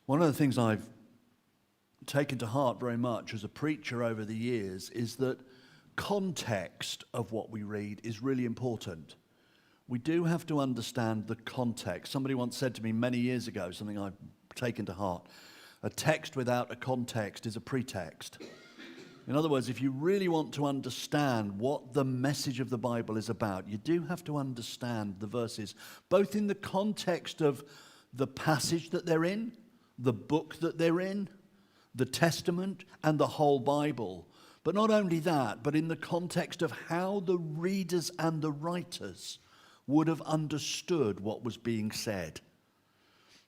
One of the things I've taken to heart very much as a preacher over the years is that context of what we read is really important. We do have to understand the context. Somebody once said to me many years ago, something I've taken to heart, a text without a context is a pretext. In other words, if you really want to understand what the message of the Bible is about, you do have to understand the verses, both in the context of the passage that they're in, the book that they're in, the Testament, and the whole Bible. But not only that, but in the context of how the readers and the writers would have understood what was being said.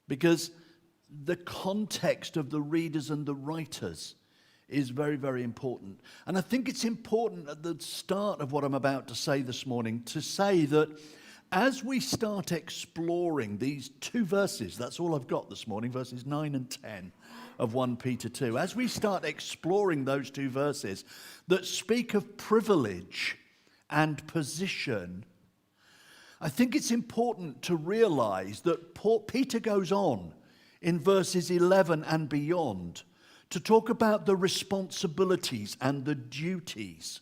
Because the context of the readers and the writers is very, very important. And I think it's important at the start of what I'm about to say this morning to say that as we start exploring these two verses, that's all I've got this morning, verses 9 and 10 of 1 Peter 2. As we start exploring those two verses that speak of privilege and position, I think it's important to realize that Peter goes on in verses 11 and beyond to talk about the responsibilities and the duties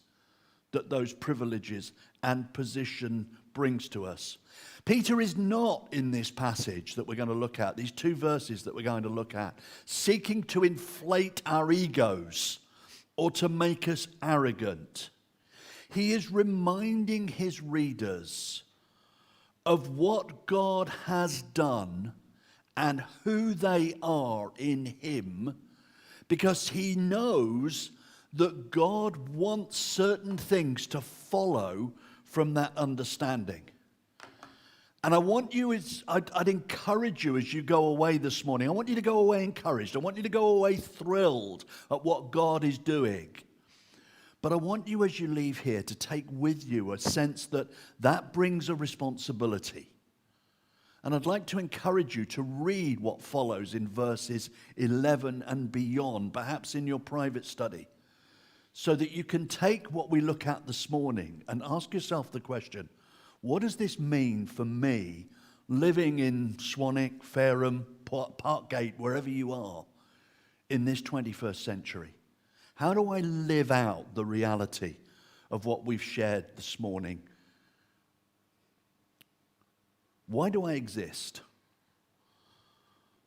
that those privileges and position brings to us. Peter is not in this passage that we're going to look at, these two verses that we're going to look at, seeking to inflate our egos or to make us arrogant. He is reminding his readers of what God has done and who they are in him, because he knows that God wants certain things to follow from that understanding. And I'd encourage you as you go away this morning, I want you to go away encouraged. I want you to go away thrilled at what God is doing. But I want you as you leave here to take with you a sense that that brings a responsibility. And I'd like to encourage you to read what follows in verses 11 and beyond, perhaps in your private study, so that you can take what we look at this morning and ask yourself the question, what does this mean for me living in Swanwick, Fareham, Parkgate, wherever you are in this 21st century? How do I live out the reality of what we've shared this morning? Why do I exist?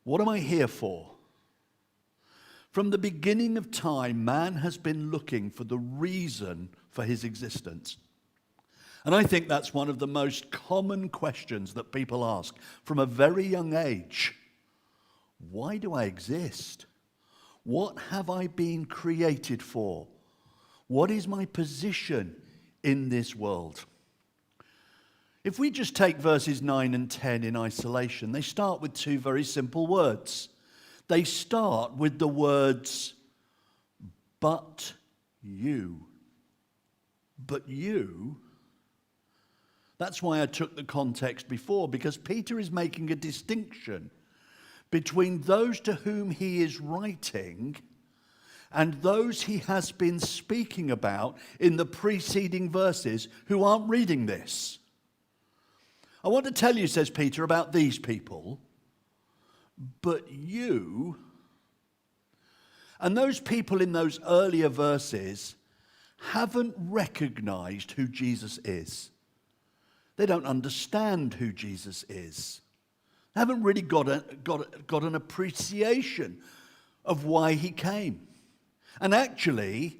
What am I here for? From the beginning of time, man has been looking for the reason for his existence. And I think that's one of the most common questions that people ask from a very young age. Why do I exist? What have I been created for? What is my position in this world? If we just take verses 9 and 10 in isolation, they start with two very simple words. They start with the words, but you. But you. That's why I took the context before, because Peter is making a distinction between those to whom he is writing and those he has been speaking about in the preceding verses who aren't reading this. I want to tell you, says Peter, about these people, but you, and those people in those earlier verses haven't recognized who Jesus is. They don't understand who Jesus is. They haven't really got an appreciation of why he came. And actually,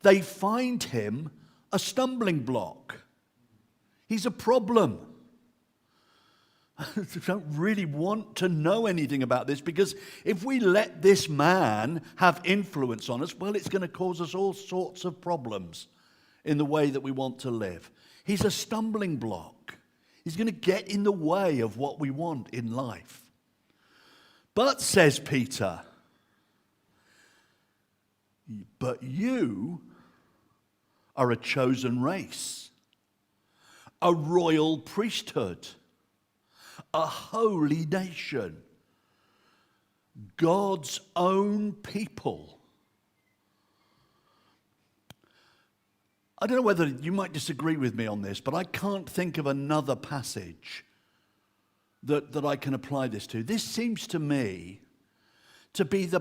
they find him a stumbling block. He's a problem. They don't really want to know anything about this, because if we let this man have influence on us, well, it's going to cause us all sorts of problems in the way that we want to live. He's a stumbling block. He's going to get in the way of what we want in life. But, says Peter, but you are a chosen race, a royal priesthood, a holy nation, God's own people. I don't know whether you might disagree with me on this, but I can't think of another passage that I can apply this to. This seems to me to be the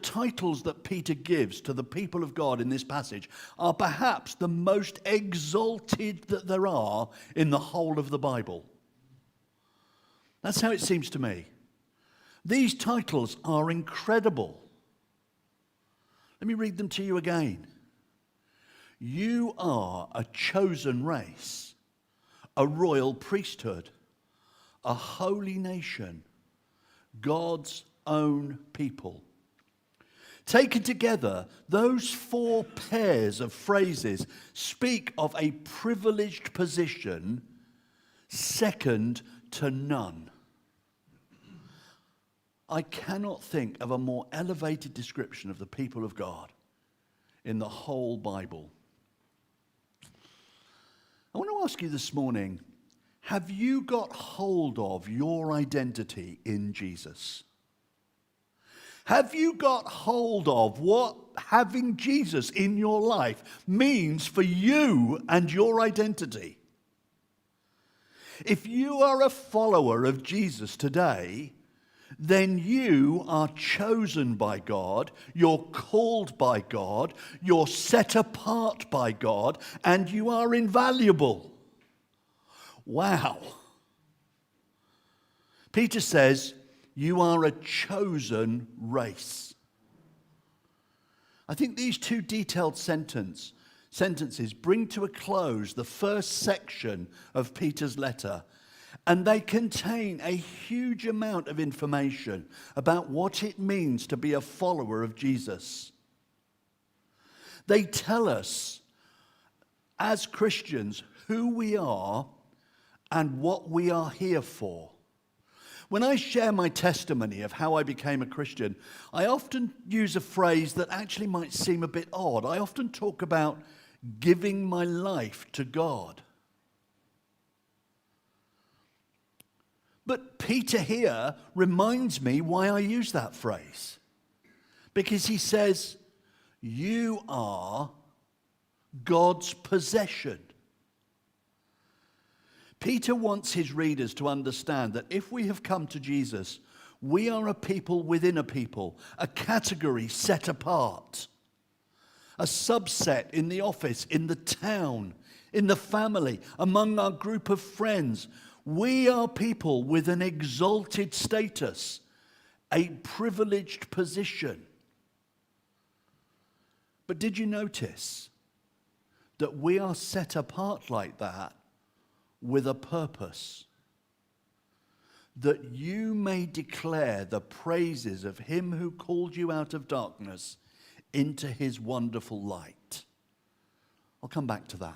titles that Peter gives to the people of God in this passage are perhaps the most exalted that there are in the whole of the Bible. That's how it seems to me. These titles are incredible. Let me read them to you again. You are a chosen race, a royal priesthood, a holy nation, God's own people. Taken together, those four pairs of phrases speak of a privileged position second to none. I cannot think of a more elevated description of the people of God in the whole Bible. I want to ask you this morning, have you got hold of your identity in Jesus? Have you got hold of what having Jesus in your life means for you and your identity? If you are a follower of Jesus today, then you are chosen by God, you're called by God, you're set apart by God, and you are invaluable. Wow. Peter says, you are a chosen race. I think these two detailed sentences bring to a close the first section of Peter's letter, and they contain a huge amount of information about what it means to be a follower of Jesus. They tell us, as Christians, who we are and what we are here for. When I share my testimony of how I became a Christian, I often use a phrase that actually might seem a bit odd. I often talk about giving my life to God. But Peter here reminds me why I use that phrase. Because he says, you are God's possession. Peter wants his readers to understand that if we have come to Jesus, we are a people within a people, a category set apart, a subset in the office, in the town, in the family, among our group of friends. We are people with an exalted status, a privileged position. But did you notice that we are set apart like that with a purpose? That you may declare the praises of him who called you out of darkness into his wonderful light. I'll come back to that.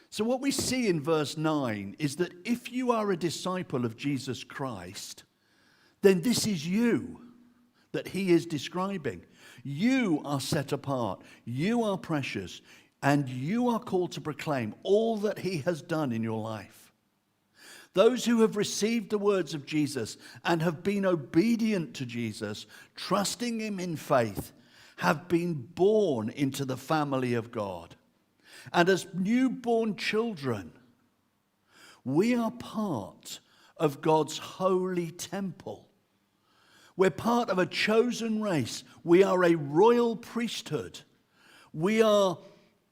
So what we see in verse 9 is that if you are a disciple of Jesus Christ, then this is you that he is describing. You are set apart, you are precious, and you are called to proclaim all that he has done in your life. Those who have received the words of Jesus and have been obedient to Jesus, trusting him in faith, have been born into the family of God. And as newborn children, we are part of God's holy temple. We're part of a chosen race. We are a royal priesthood. We are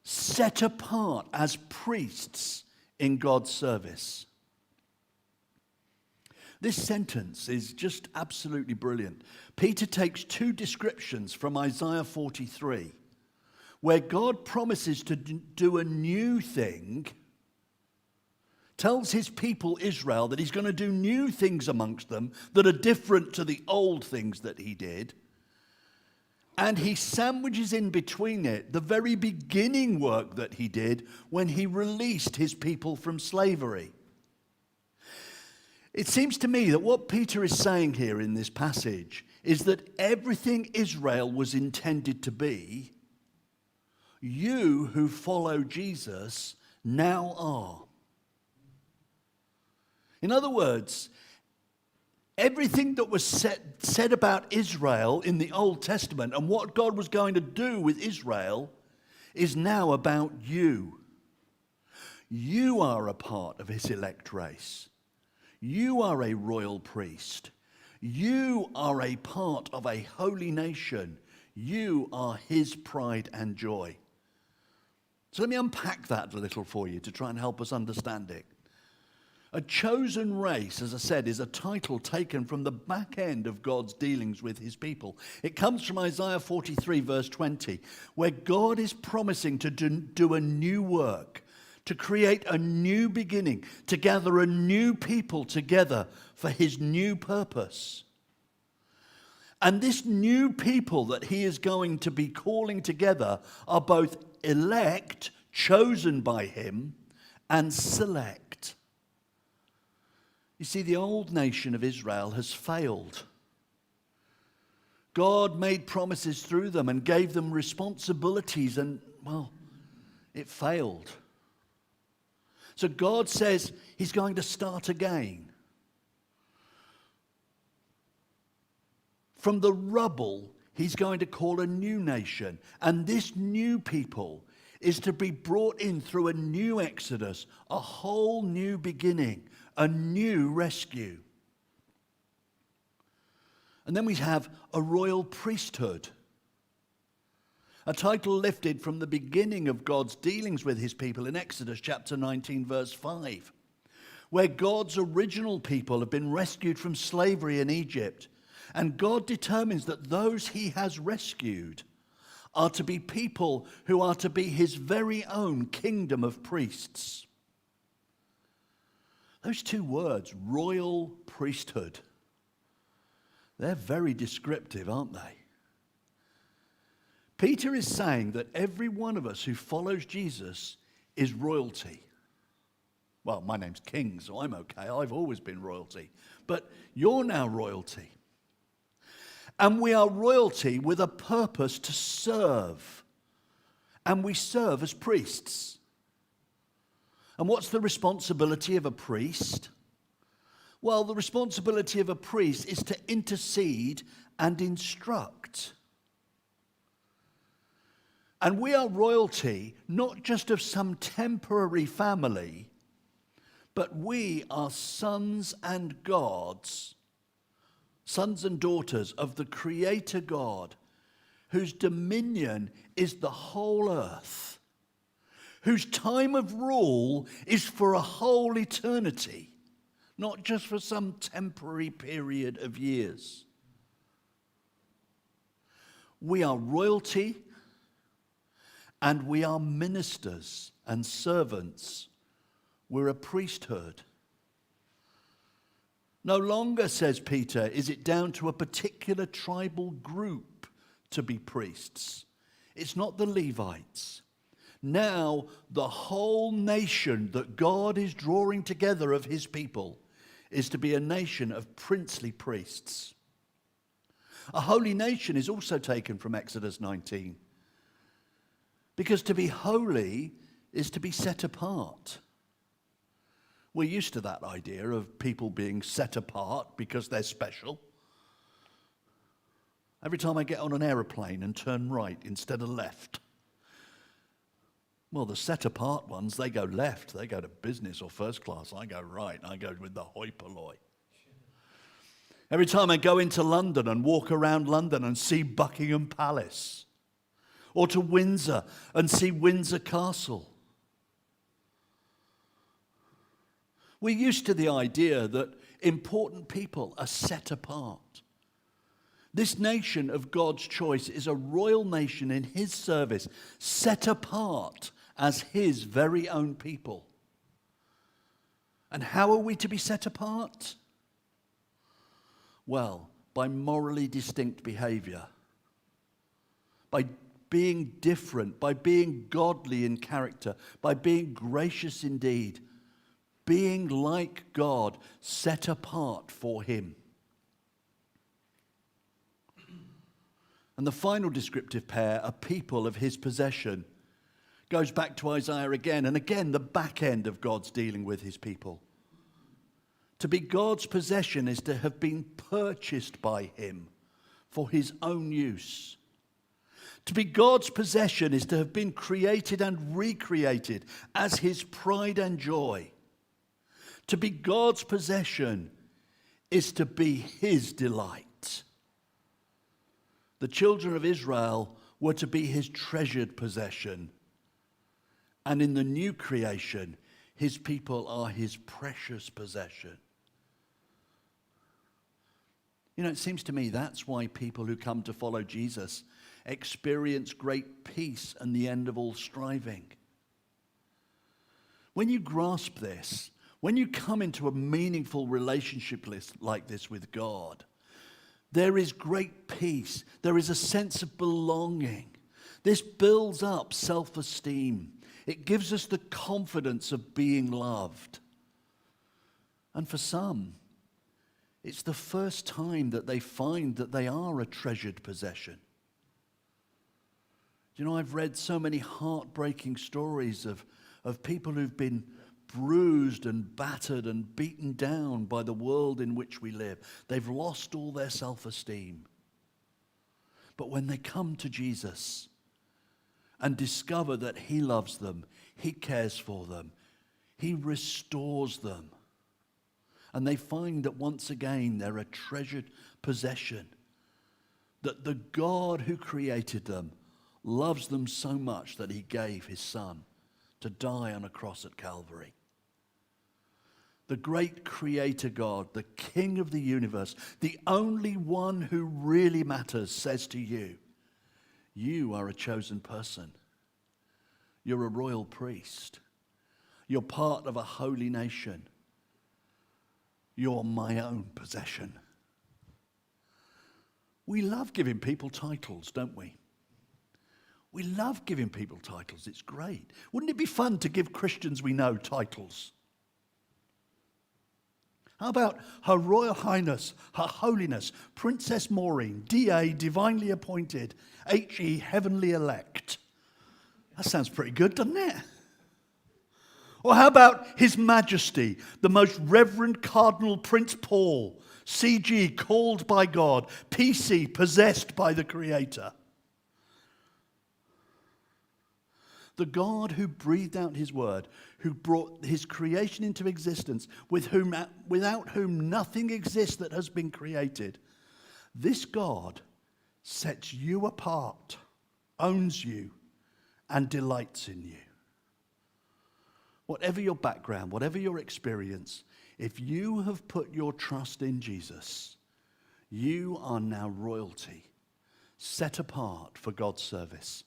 set apart as priests in God's service. This sentence is just absolutely brilliant. Peter takes two descriptions from Isaiah 43, where God promises to do a new thing, tells his people Israel that he's going to do new things amongst them that are different to the old things that he did. And he sandwiches in between it the very beginning work that he did when he released his people from slavery. It seems to me that what Peter is saying here in this passage is that everything Israel was intended to be, you who follow Jesus now are. In other words, everything that was said about Israel in the Old Testament and what God was going to do with Israel is now about you. You are a part of his elect race. You are a royal priest. You are a part of a holy nation. You are his pride and joy. So let me unpack that a little for you to try and help us understand it. A chosen race, as I said, is a title taken from the back end of God's dealings with his people. It comes from Isaiah 43, verse 20, where God is promising to do a new work, to create a new beginning, to gather a new people together for his new purpose. And this new people that he is going to be calling together are both elect, chosen by him, and select. You see, the old nation of Israel has failed. God made promises through them and gave them responsibilities, and, well, it failed. So God says he's going to start again. From the rubble, he's going to call a new nation. And this new people is to be brought in through a new exodus, a whole new beginning, a new rescue. And then we have a royal priesthood, a title lifted from the beginning of God's dealings with his people in Exodus chapter 19, verse 5, where God's original people have been rescued from slavery in Egypt. And God determines that those he has rescued are to be people who are to be his very own kingdom of priests. Those two words, royal priesthood, they're very descriptive, aren't they? Peter is saying that every one of us who follows Jesus is royalty. Well, my name's King, so I'm okay. I've always been royalty. But you're now royalty. And we are royalty with a purpose to serve. And we serve as priests. And what's the responsibility of a priest? Well, the responsibility of a priest is to intercede and instruct. And we are royalty, not just of some temporary family, but we are sons and daughters of the Creator God, whose dominion is the whole earth, whose time of rule is for a whole eternity, not just for some temporary period of years. We are royalty, and we are ministers and servants. We're a priesthood. No longer, says Peter, is it down to a particular tribal group to be priests. It's not the Levites. Now, the whole nation that God is drawing together of his people is to be a nation of princely priests. A holy nation is also taken from Exodus 19. Because to be holy is to be set apart. We're used to that idea of people being set apart because they're special. Every time I get on an aeroplane and turn right instead of left, well, the set apart ones, they go left. They go to business or first class. I go right. I go with the hoi polloi. Every time I go into London and walk around London and see Buckingham Palace, or to Windsor and see Windsor Castle. We're used to the idea that important people are set apart. This nation of God's choice is a royal nation in his service, set apart as his very own people. And how are we to be set apart? Well, by morally distinct behavior, by being different, by being godly in character, by being gracious indeed, being like God, set apart for him. And the final descriptive pair, a people of his possession, goes back to Isaiah again and again, the back end of God's dealing with his people. To be God's possession is to have been purchased by him for his own use. To be God's possession is to have been created and recreated as his pride and joy. To be God's possession is to be his delight. The children of Israel were to be his treasured possession. And in the new creation, his people are his precious possession. You know, it seems to me that's why people who come to follow Jesus experience great peace and the end of all striving. When you grasp this, when you come into a meaningful relationship like this with God, there is great peace. There is a sense of belonging. This builds up self-esteem. It gives us the confidence of being loved. And for some, it's the first time that they find that they are a treasured possession. You know, I've read so many heartbreaking stories of people who've been bruised and battered and beaten down by the world in which we live. They've lost all their self-esteem. But when they come to Jesus and discover that he loves them, he cares for them, he restores them, and they find that once again they're a treasured possession, that the God who created them loves them so much that he gave his son to die on a cross at Calvary. The great creator God, the King of the universe, the only one who really matters, says to you, you are a chosen person. You're a royal priest. You're part of a holy nation. You're my own possession. We love giving people titles, don't we? We love giving people titles. It's great. Wouldn't it be fun to give Christians we know titles? How about Her Royal Highness, Her Holiness, Princess Maureen, D.A. Divinely Appointed, H.E. Heavenly Elect? That sounds pretty good, doesn't it? Or how about His Majesty, the Most Reverend Cardinal Prince Paul, C.G. Called by God, P.C. Possessed by the Creator? The God who breathed out his word, who brought his creation into existence, without whom nothing exists that has been created. This God sets you apart, owns you, and delights in you. Whatever your background, whatever your experience, if you have put your trust in Jesus, you are now royalty, set apart for God's service.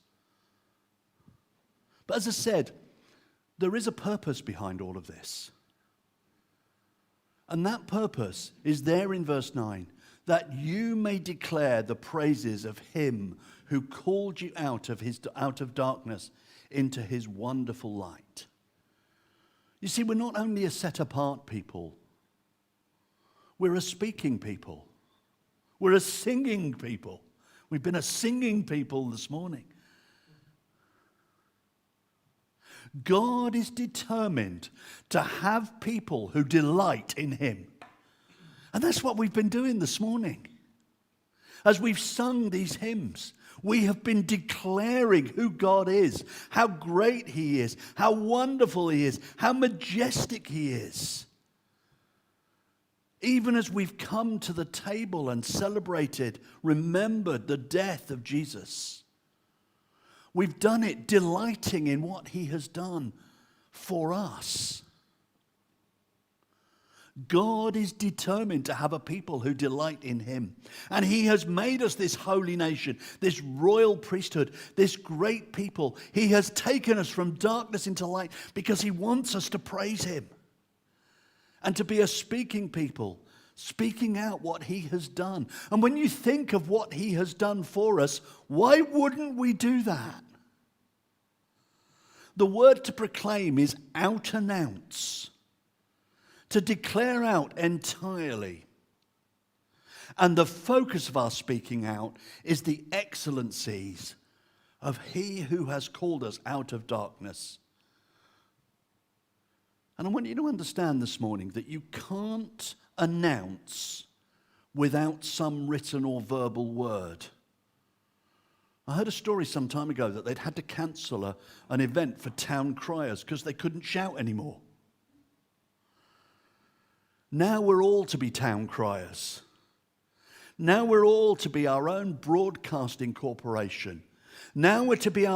But as I said, there is a purpose behind all of this. And that purpose is there in verse 9, that you may declare the praises of him who called you out of darkness into his wonderful light. You see, we're not only a set-apart people, we're a speaking people. We're a singing people. We've been a singing people this morning. God is determined to have people who delight in him. And that's what we've been doing this morning. As we've sung these hymns, we have been declaring who God is, how great he is, how wonderful he is, how majestic he is. Even as we've come to the table and celebrated, remembered the death of Jesus, we've done it delighting in what he has done for us. God is determined to have a people who delight in him. And he has made us this holy nation, this royal priesthood, this great people. He has taken us from darkness into light because he wants us to praise him and to be a speaking people, speaking out what he has done. And when you think of what he has done for us, why wouldn't we do that? The word to proclaim is out-announce, to declare out entirely. And the focus of our speaking out is the excellencies of he who has called us out of darkness. And I want you to understand this morning that you can't announce without some written or verbal word. I heard a story some time ago that they'd had to cancel an event for town criers because they couldn't shout anymore. Now we're all to be town criers. Now we're all to be our own broadcasting corporation. Now we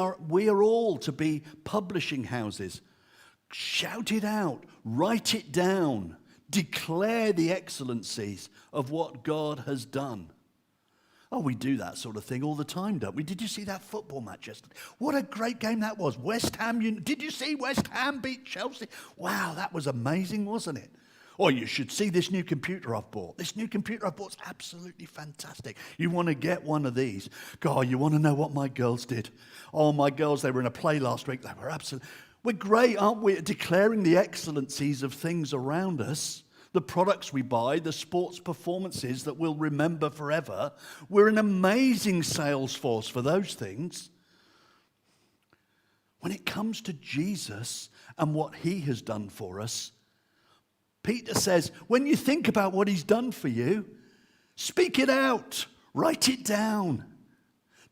are all to be publishing houses. Shout it out, write it down, declare the excellencies of what God has done. Oh, we do that sort of thing all the time, don't we? Did you see that football match yesterday? What a great game that was. West Ham, did you see West Ham beat Chelsea? Wow, that was amazing, wasn't it? Or you should see this new computer I've bought. This new computer I've bought is absolutely fantastic. You want to get one of these. God, you want to know what my girls did? Oh, my girls, they were in a play last week. They were absolutely... We're great, aren't we, at declaring the excellencies of things around us, the products we buy, the sports performances that we'll remember forever. We're an amazing sales force for those things. When it comes to Jesus and what he has done for us, Peter says, when you think about what he's done for you, speak it out, write it down.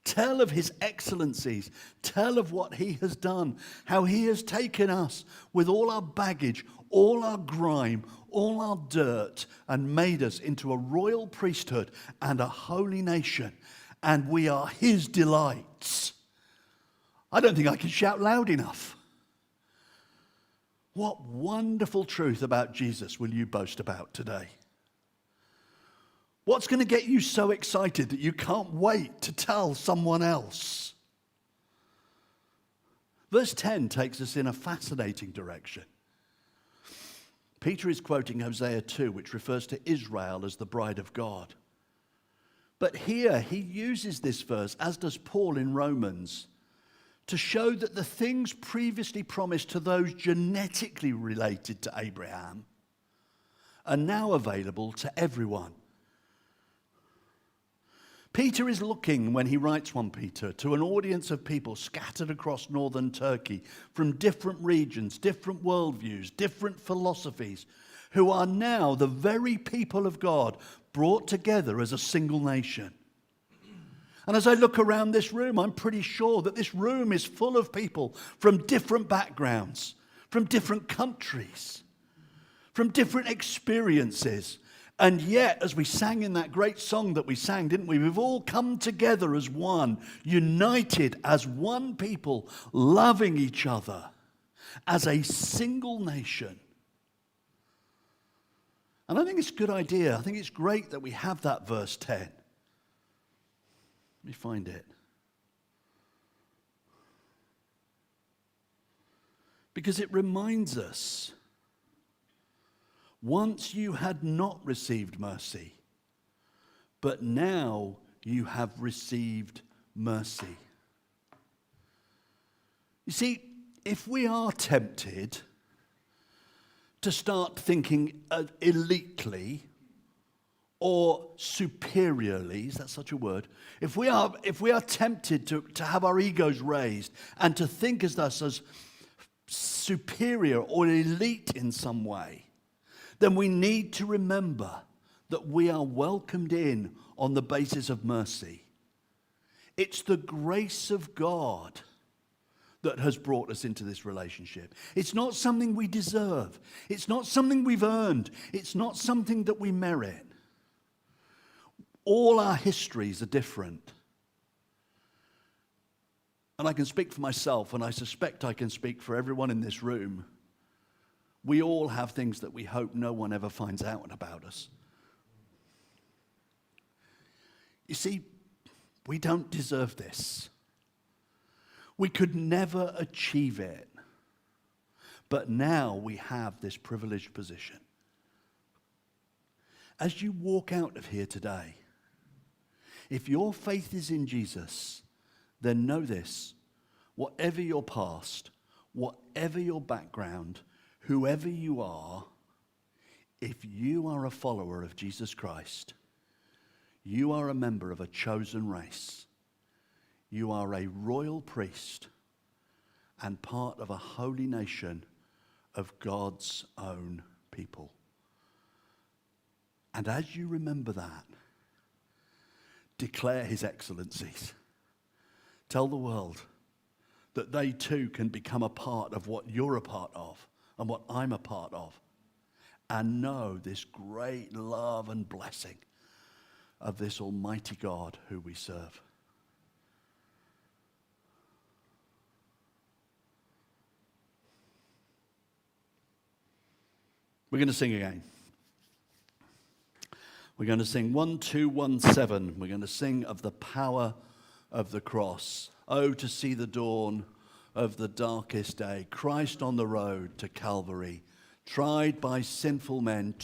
Tell of his excellencies. Tell of what he has done, how he has taken us with all our baggage, all our grime, all our dirt, and made us into a royal priesthood and a holy nation. And we are his delights. I don't think I can shout loud enough. What wonderful truth about Jesus will you boast about today? What's going to get you so excited that you can't wait to tell someone else? Verse 10 takes us in a fascinating direction. Peter is quoting Hosea 2, which refers to Israel as the bride of God. But here he uses this verse, as does Paul in Romans, to show that the things previously promised to those genetically related to Abraham are now available to everyone. Peter is looking, when he writes 1 Peter, to an audience of people scattered across northern Turkey from different regions, different worldviews, different philosophies, who are now the very people of God brought together as a single nation. And as I look around this room, I'm pretty sure that this room is full of people from different backgrounds, from different countries, from different experiences. And yet, as we sang in that great song that we sang, didn't we? We've all come together as one, united as one people, loving each other as a single nation. And I think it's a good idea. I think it's great that we have that verse 10. Let me find it. Because it reminds us, once you had not received mercy, but now you have received mercy. You see, if we are tempted to start thinking elitely or superiorly, is that such a word? If we are tempted to have our egos raised and to think as us as superior or elite in some way, then we need to remember that we are welcomed in on the basis of mercy. It's the grace of God that has brought us into this relationship. It's not something we deserve. It's not something we've earned. It's not something that we merit. All our histories are different. And I can speak for myself, and I suspect I can speak for everyone in this room. We all have things that we hope no one ever finds out about us. You see, we don't deserve this. We could never achieve it. But now we have this privileged position. As you walk out of here today, if your faith is in Jesus, then know this: whatever your past, whatever your background, whoever you are, if you are a follower of Jesus Christ, you are a member of a chosen race. You are a royal priest and part of a holy nation of God's own people. And as you remember that, declare his excellencies. Tell the world that they too can become a part of what you're a part of and what I'm a part of. and know this great love and blessing of this almighty God who we serve. We're going to sing again. We're going to sing 1217. We're going to sing of the power of the cross. Oh, to see the dawn of the darkest day. Christ on the road to Calvary, tried by sinful men,